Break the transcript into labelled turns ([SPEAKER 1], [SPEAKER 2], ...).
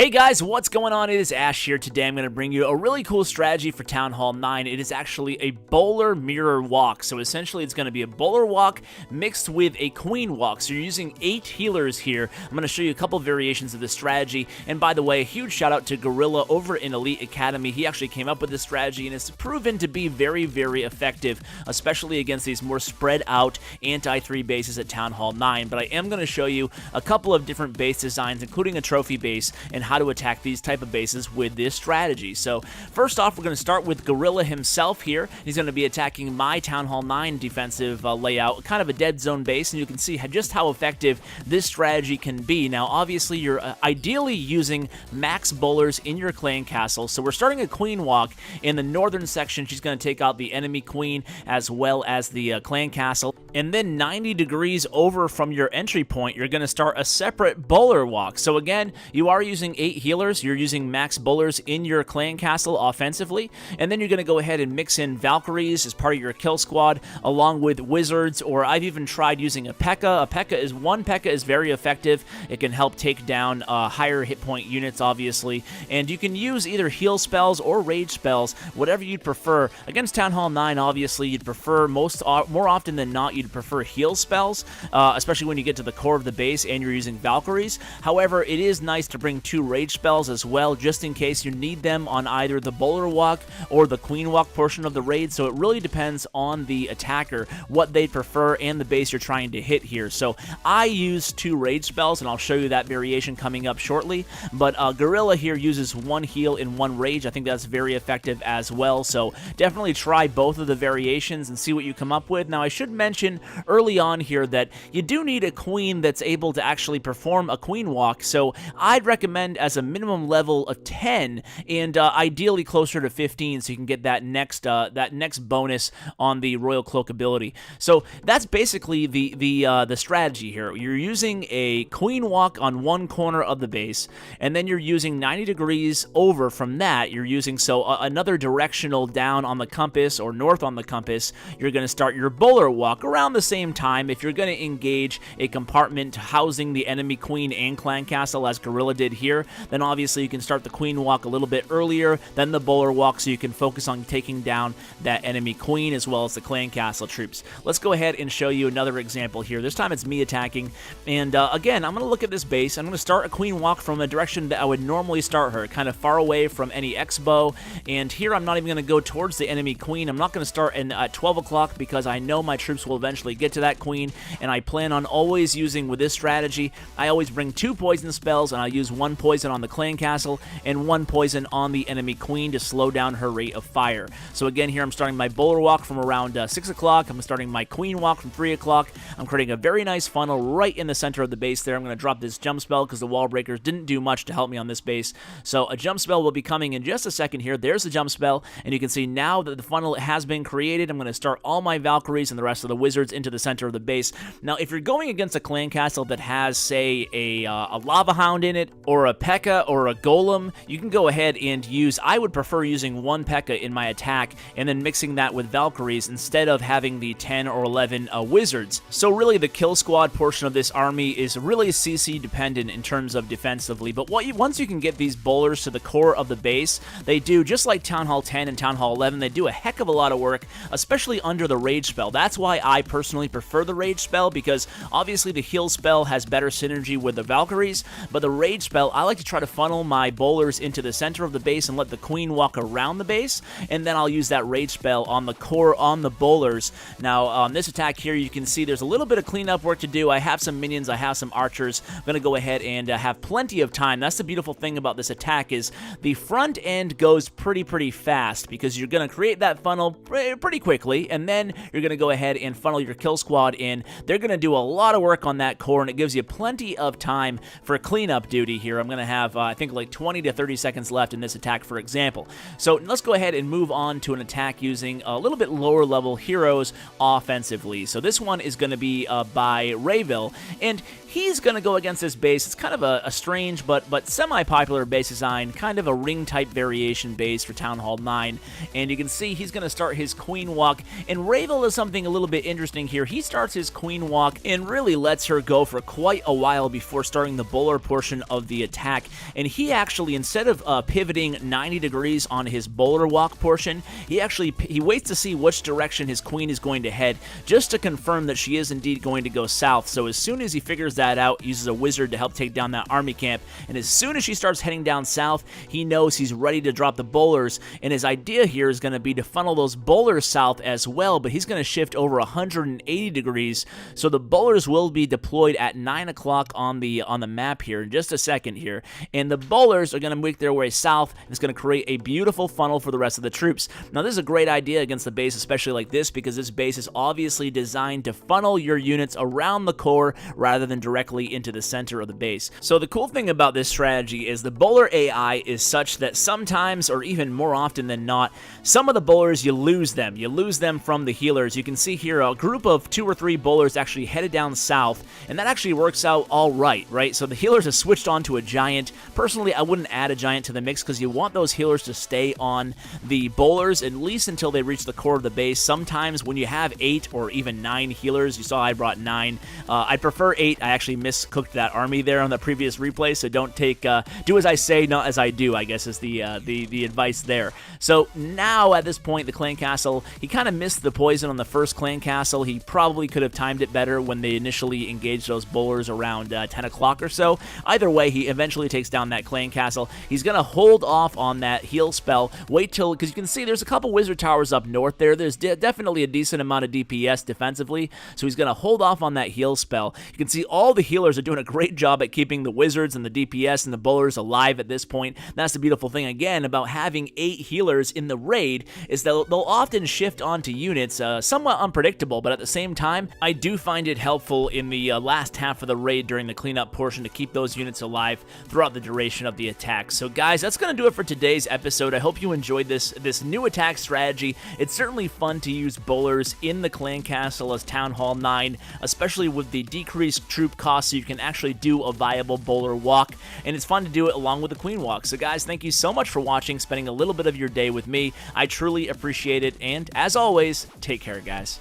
[SPEAKER 1] Hey guys, what's going on? It is Ash here. Today I'm going to bring you a really cool strategy for Town Hall 9. It is actually a bowler mirror walk. So essentially it's going to be a bowler walk mixed with a queen walk. So you're using 8 healers here. I'm going to show you a couple variations of this strategy. And by the way, a huge shout out to Gorilla over in Elite Academy. He actually came up with this strategy and it's proven to be very, very effective, especially against these more spread out anti-3 bases at Town Hall 9. But I am going to show you a couple of different base designs, including a trophy base, and how to attack these type of bases with this strategy. So first off, we're going to start with Gorilla himself here. He's going to be attacking my Town Hall 9 defensive layout, kind of a dead zone base, and you can see just how effective this strategy can be. Now obviously you're ideally using max bowlers in your clan castle, so we're starting a queen walk in the northern section. She's going to take out the enemy queen as well as the clan castle, and then 90 degrees over from your entry point you're going to start a separate bowler walk. So again, you are using 8 healers, you're using max bowlers in your clan castle offensively, and then you're going to go ahead and mix in Valkyries as part of your kill squad, along with wizards, or I've even tried using a P.E.K.K.A. One P.E.K.K.A. is very effective. It can help take down higher hit point units, obviously, and you can use either heal spells or rage spells, whatever you'd prefer. Against Town Hall 9, obviously, you'd prefer more often than not, you'd prefer heal spells, especially when you get to the core of the base and you're using Valkyries. However, it is nice to bring 2 rage spells as well, just in case you need them on either the bowler walk or the queen walk portion of the raid. So it really depends on the attacker, what they prefer, and the base you're trying to hit here. So I use 2 rage spells, and I'll show you that variation coming up shortly. But Gorilla here uses 1 heal and 1 rage. I think that's very effective as well. So definitely try both of the variations and see what you come up with. Now I should mention early on here that you do need a queen that's able to actually perform a queen walk. So I'd recommend as a minimum level of 10, and ideally closer to 15, so you can get that next bonus on the Royal Cloak ability. So that's basically the strategy here. You're using a queen walk on one corner of the base, and then you're using 90 degrees over from that. You're using another directional down on the compass or north on the compass. You're going to start your bowler walk around the same time. If you're going to engage a compartment housing the enemy queen and clan castle, as Gorilla did here, then obviously you can start the queen walk a little bit earlier than the bowler walk, so you can focus on taking down that enemy queen as well as the clan castle troops. Let's go ahead and show you another example here. This time it's me attacking, and again, I'm going to look at this base. I'm going to start a queen walk from a direction that I would normally start her, kind of far away from any X-bow, and here I'm not even going to go towards the enemy queen. I'm not going to start at 12 o'clock because I know my troops will eventually get to that queen, and I plan on always using, with this strategy, I always bring 2 poison spells, and I use 1 poison on the clan castle and 1 poison on the enemy queen to slow down her rate of fire. So again, here I'm starting my bowler walk from around 6 o'clock. I'm starting my queen walk from 3 o'clock. I'm creating a very nice funnel right in the center of the base there. I'm going to drop this jump spell because the wall breakers didn't do much to help me on this base. So a jump spell will be coming in just a second here. There's the jump spell, and you can see now that the funnel has been created. I'm going to start all my Valkyries and the rest of the wizards into the center of the base. Now, if you're going against a clan castle that has, say, a lava hound in it, or a P.E.K.K.A. or a golem, you can go ahead and use, I would prefer using 1 P.E.K.K.A. in my attack and then mixing that with Valkyries instead of having the 10 or 11 wizards. So really the kill squad portion of this army is really CC dependent in terms of defensively, but once you can get these bowlers to the core of the base, they do, just like Town Hall 10 and Town Hall 11, they do a heck of a lot of work, especially under the rage spell. That's why I personally prefer the rage spell, because obviously the heal spell has better synergy with the Valkyries, but the rage spell, I like to try to funnel my bowlers into the center of the base and let the queen walk around the base, and then I'll use that rage spell on the core on the bowlers. Now on this attack here, you can see there's a little bit of cleanup work to do. I have some minions, I have some archers. I'm going to go ahead and have plenty of time. That's the beautiful thing about this attack, is the front end goes pretty fast, because you're going to create that funnel pretty quickly, and then you're going to go ahead and funnel your kill squad in. They're going to do a lot of work on that core, and it gives you plenty of time for cleanup duty here. I'm going to have, I think, like 20 to 30 seconds left in this attack, for example. So let's go ahead and move on to an attack using a little bit lower level heroes offensively. So this one is going to be by RJIII, and he's going to go against this base. It's kind of a strange but semi-popular base design, kind of a ring-type variation base for Town Hall 9, and you can see he's going to start his queen walk, and RJIII does something a little bit interesting here. He starts his queen walk and really lets her go for quite a while before starting the bowler portion of the attack. attack, and he actually, instead of pivoting 90 degrees on his bowler walk portion, he waits to see which direction his queen is going to head, just to confirm that she is indeed going to go south. So as soon as he figures that out, he uses a wizard to help take down that army camp, and as soon as she starts heading down south, he knows he's ready to drop the bowlers, and his idea here is going to be to funnel those bowlers south as well, but he's going to shift over 180 degrees, so the bowlers will be deployed at 9 o'clock on the map here in just a second here, and the bowlers are going to make their way south, and it's going to create a beautiful funnel for the rest of the troops. Now this is a great idea against the base, especially like this, because this base is obviously designed to funnel your units around the core rather than directly into the center of the base. So the cool thing about this strategy is the bowler AI is such that sometimes, or even more often than not, some of the bowlers, you lose them. You lose them from the healers. You can see here a group of 2 or 3 bowlers actually headed down south, and that actually works out all right? So the healers have switched on to a giant. Personally, I wouldn't add a giant to the mix because you want those healers to stay on the bowlers at least until they reach the core of the base. Sometimes when you have 8 or even 9 healers, you saw I brought 9. I prefer 8. I actually miscooked that army there on the previous replay, so don't take do as I say, not as I do, I guess is the advice there. So now at this point, the clan castle, he kind of missed the poison on the first clan castle. He probably could have timed it better when they initially engaged those bowlers around 10 o'clock or so. Either way, he eventually takes down that clan castle. He's going to hold off on that heal spell, wait till, because you can see there's a couple wizard towers up north there. There's definitely a decent amount of DPS defensively, so he's going to hold off on that heal spell. You can see all the healers are doing a great job at keeping the wizards and the DPS and the bowlers alive at this point. That's the beautiful thing, again, about having 8 healers in the raid, is that they'll often shift onto units, somewhat unpredictable, but at the same time, I do find it helpful in the last half of the raid during the cleanup portion to keep those units alive throughout the duration of the attack. So guys, that's going to do it for today's episode. I hope you enjoyed this new attack strategy. It's certainly fun to use bowlers in the clan castle as Town Hall 9, especially with the decreased troop cost, so you can actually do a viable bowler walk, and it's fun to do it along with the queen walk. So guys, thank you so much for watching, spending a little bit of your day with me. I truly appreciate it, and as always, take care, guys.